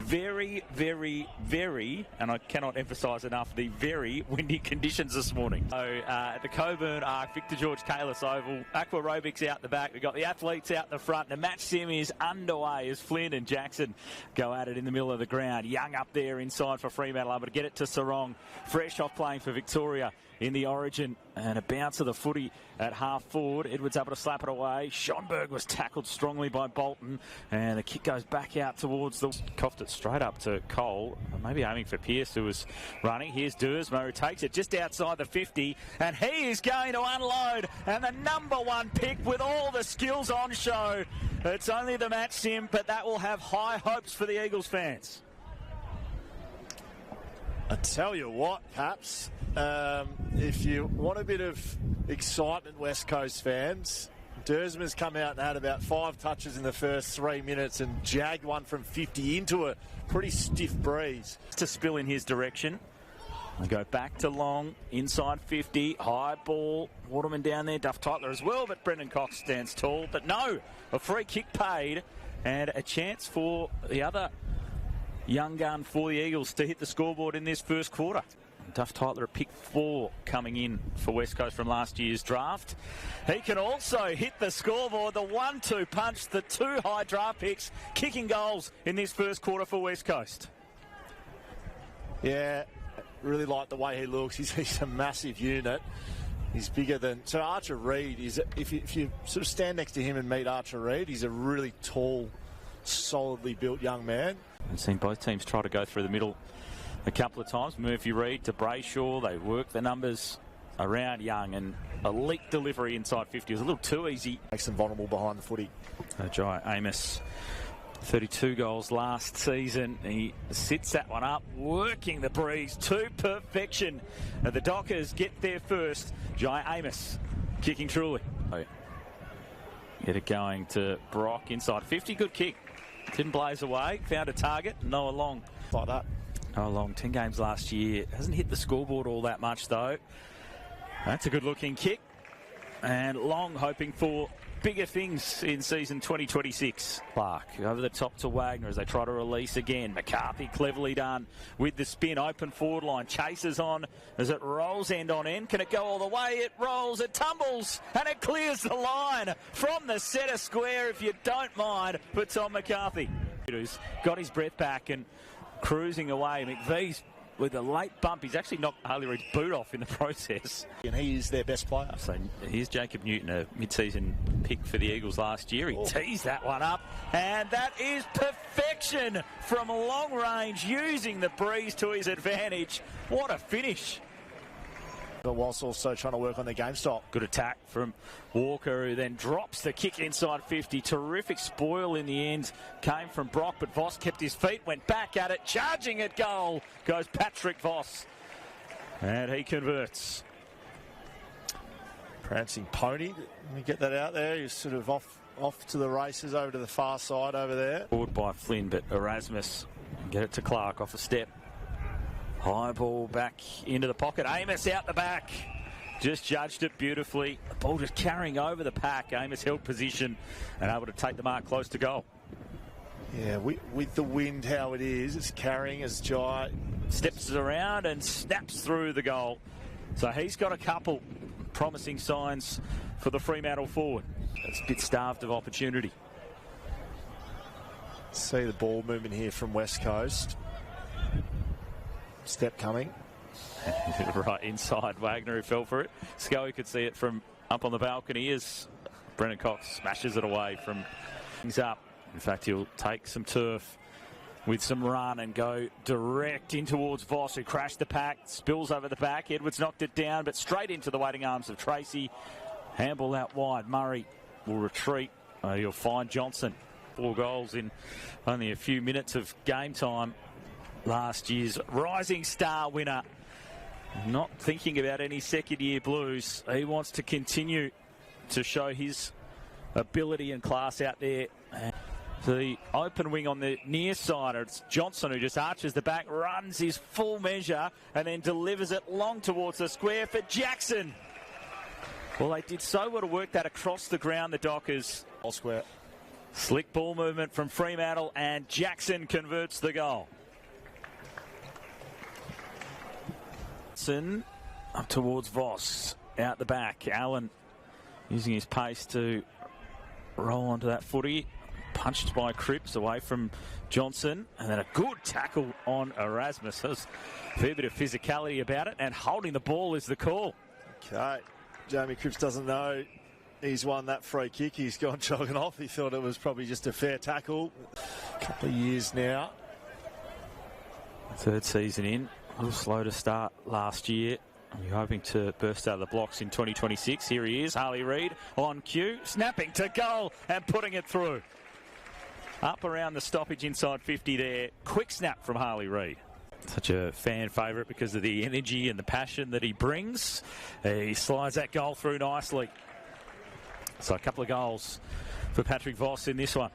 very, very, very, and I cannot emphasise enough, the very windy conditions this morning. So at the Coburn Arc, Victor George Kalis Oval, aqua aerobics out the back. We've got the athletes out the front. The match sim is underway as Flynn and Jackson go at it in the middle of the ground. Young up there inside for Fremantle, able to get it to Sarong. Fresh off playing for Victoria in the Origin, and a bounce of the footy at half forward. Edwards able to slap it away. Schonberg was tackled strongly by Bolton, and the kick goes back out towards the... Coughed it straight up to Cole, maybe aiming for Pearce, who was running. Here's Dursmo, who takes it just outside the 50, and he is going to unload, and the number one pick with all the skills on show. It's only the match sim, but that will have high hopes for the Eagles fans. I tell you what, Paps, if you want a bit of excitement, West Coast fans, Dursman's come out and had about 5 touches in the first 3 minutes and jagged one from 50 into a pretty stiff breeze. To spill in his direction. We go back to Long, inside 50, high ball, Waterman down there, Duff Tytler as well, but Brendan Cox stands tall. But no, a free kick paid and a chance for the other young gun for the Eagles to hit the scoreboard in this first quarter. Duff Tytler at pick 4 coming in for West Coast from last year's draft. He can also hit the scoreboard, the 1-2 punch, the 2 high draft picks, kicking goals in this first quarter for West Coast. Yeah, really like the way he looks. He's a massive unit. He's bigger than... So Archer Reid, if you sort of stand next to him and meet Archer Reid, he's a really tall, solidly built young man. I've seen both teams try to go through the middle a couple of times. Murphy Reid to Brayshaw. They work the numbers around Young, and elite delivery inside 50 was a little too easy. Makes them vulnerable behind the footy. Jai Amos, 32 goals last season. He sits that one up, working the breeze to perfection. The Dockers get there first. Jai Amos kicking truly. Get it going to Brock inside 50. Good kick. Didn't blaze away. Found a target. Noah Long. Like that. Noah Long, 10 games last year. Hasn't hit the scoreboard all that much, though. That's a good-looking kick. And Long hoping for bigger things in season 2026. Clark over the top to Wagner as they try to release again. McCarthy cleverly done with the spin. Open forward line. Chases on as it rolls end on end. Can it go all the way? It rolls. It tumbles. And it clears the line from the centre square, if you don't mind, for Tom McCarthy. Who's got his breath back and cruising away. McVee's with a late bump. He's actually knocked Harley Reid's boot off in the process. And he is their best player. So here's Jacob Newton, a mid-season pick for the Eagles last year. He teased that one up, and that is perfection from long range, using the breeze to his advantage. What a finish. But whilst also trying to work on their game style. Good attack from Walker, who then drops the kick inside 50. Terrific spoil in the end. Came from Brock, but Voss kept his feet, went back at it. Charging at goal goes Patrick Voss. And he converts. Prancing Pony. Let me get that out there. He's sort of off to the races over to the far side over there. Forward by Flynn, but Erasmus get it to Clark off a step. High ball back into the pocket. Amos out the back. Just judged it beautifully. The ball just carrying over the pack. Amos held position and able to take the mark close to goal. Yeah, with the wind how it is, it's carrying as Jai steps around and snaps through the goal. So he's got a couple promising signs for the Fremantle forward. It's a bit starved of opportunity. See the ball movement here from West Coast. Step coming. Right inside Wagner, who fell for it. Scully could see it from up on the balcony as Brendan Cox smashes it away from things up. In fact, he'll take some turf with some run and go direct in towards Voss, who crashed the pack, spills over the back. Edwards knocked it down, but straight into the waiting arms of Tracy. Handball out wide. Murray will retreat. He'll find Johnson. 4 goals in only a few minutes of game time. Last year's Rising Star winner. Not thinking about any second-year blues. He wants to continue to show his ability and class out there. The open wing on the near side, it's Johnson who just arches the back, runs his full measure, and then delivers it long towards the square for Jackson. Well, they did so well to work that across the ground, the Dockers. All square. Slick ball movement from Fremantle, and Jackson converts the goal. Up towards Voss, out the back. Allen using his pace to roll onto that footy. Punched by Cripps away from Johnson, and then a good tackle on Erasmus. There's a fair bit of physicality about it, and holding the ball is the call. Okay, Jamie Cripps doesn't know he's won that free kick. He's gone jogging off. He thought it was probably just a fair tackle. A couple of years now. Third season in. A little slow to start last year. You're hoping to burst out of the blocks in 2026. Here he is, Harley Reid on cue, snapping to goal and putting it through. Up around the stoppage inside 50 there. Quick snap from Harley Reid. Such a fan favourite because of the energy and the passion that he brings. He slides that goal through nicely. So a couple of goals for Patrick Voss in this one.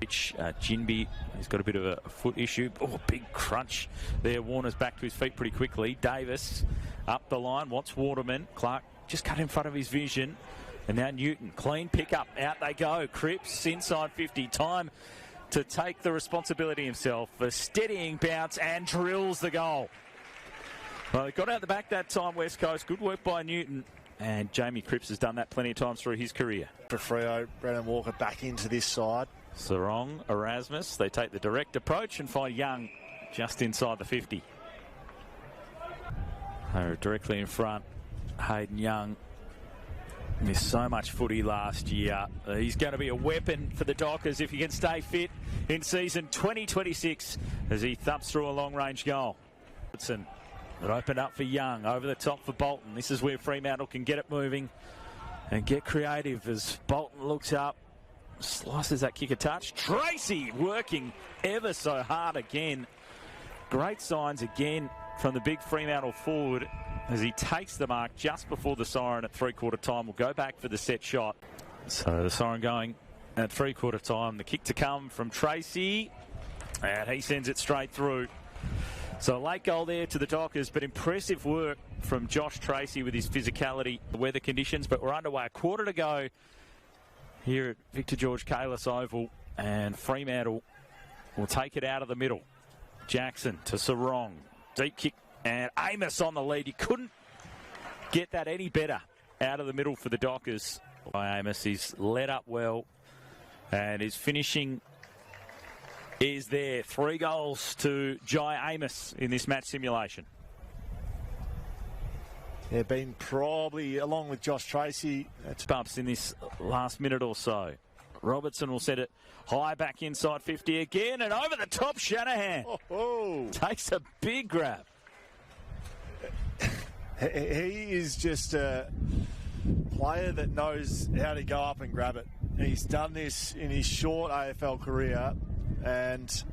Jinby, he's got a bit of a foot issue. Oh, big crunch there. Warner's back to his feet pretty quickly. Davis up the line, wants Waterman. Clark just cut in front of his vision. And now Newton, clean pick-up. Out they go. Cripps inside 50. Time to take the responsibility himself. A steadying bounce and drills the goal. Well, they got out the back that time, West Coast. Good work by Newton. And Jamie Cripps has done that plenty of times through his career. For Freo, Brennan Walker back into this side. Sarong, Erasmus, they take the direct approach and find Young just inside the 50. They're directly in front. Hayden Young missed so much footy last year. He's going to be a weapon for the Dockers if he can stay fit in season 2026 as he thumps through a long-range goal. It opened up for Young, over the top for Bolton. This is where Fremantle can get it moving and get creative as Bolton looks up. Slices that kick a touch. Tracy working ever so hard again. Great signs again from the big Fremantle forward as he takes the mark just before the siren at three-quarter time. We'll go back for the set shot. So the siren going at three-quarter time. The kick to come from Tracy, and he sends it straight through. So a late goal there to the Dockers, but impressive work from Josh Tracy with his physicality, the weather conditions. But we're underway, a quarter to go here at Victor George Kalis Oval, and Fremantle will take it out of the middle. Jackson to Sarong. Deep kick, and Amos on the lead. You couldn't get that any better out of the middle for the Dockers. By Amos, he's led up well, and his finishing is there. 3 goals to Jai Amos in this match simulation. Yeah, been probably, along with Josh Tracy, Bumps in this last minute or so. Robertson will set it high back inside 50 again, and over the top, Shanahan takes a big grab. He is just a player that knows how to go up and grab it. He's done this in his short AFL career, and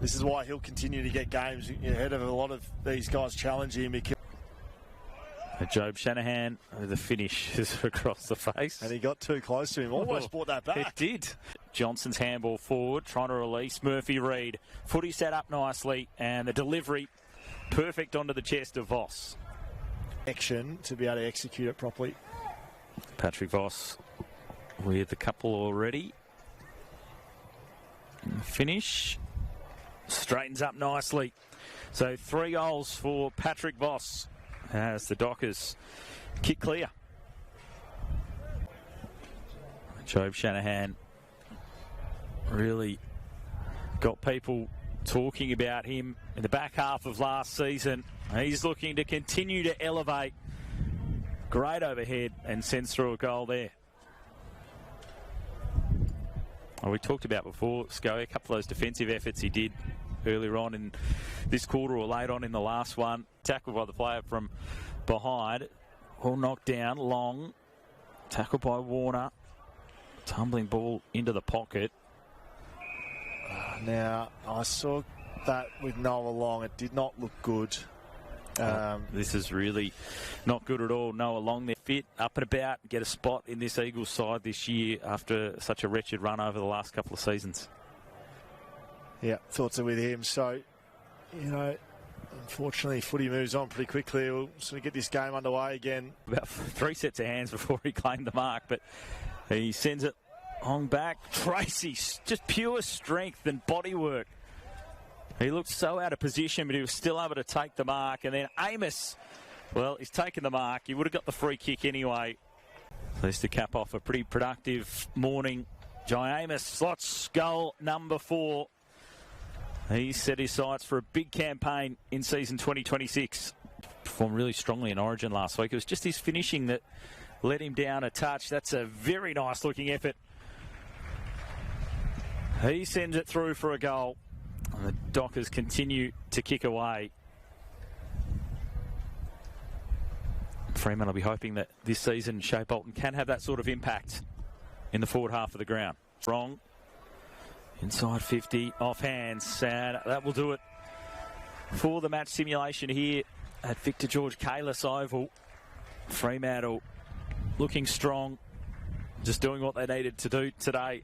this is why he'll continue to get games ahead of a lot of these guys challenging him. Job Shanahan, the finish is across the face. And he got too close to him. Almost brought that back. It did. Johnson's handball forward, trying to release Murphy Reid. Footy set up nicely, and the delivery perfect onto the chest of Voss. Action to be able to execute it properly. Patrick Voss with a couple already. And the finish straightens up nicely. So 3 goals for Patrick Voss as the Dockers kick clear. Job Shanahan really got people talking about him in the back half of last season. He's looking to continue to elevate. Great overhead and sends through a goal there. Well, we talked about before, Scully, a couple of those defensive efforts he did earlier on in this quarter or late on in the last one. Tackled by the player from behind. All knocked down, long. Tackled by Warner. Tumbling ball into the pocket. Now, I saw that with Noah Long. It did not look good. This is really not good at all. Noah Long there, fit, up and about, get a spot in this Eagles side this year after such a wretched run over the last couple of seasons. Yeah, thoughts are with him. So, you know, unfortunately, footy moves on pretty quickly. We'll sort of get this game underway again. About 3 sets of hands before he claimed the mark, but he sends it on back. Tracy, just pure strength and body work. He looked so out of position, but he was still able to take the mark. And then Amos, well, he's taken the mark. He would have got the free kick anyway. So this to cap off a pretty productive morning. Jai Amos slots goal number 4. He set his sights for a big campaign in season 2026. Performed really strongly in Origin last week. It was just his finishing that let him down a touch. That's a very nice looking effort. He sends it through for a goal. And the Dockers continue to kick away. Fremantle will be hoping that this season Shea Bolton can have that sort of impact in the forward half of the ground. Wrong. Inside 50, off hands, and that will do it for the match simulation here at Victor George Kalis Oval. Fremantle looking strong, just doing what they needed to do today.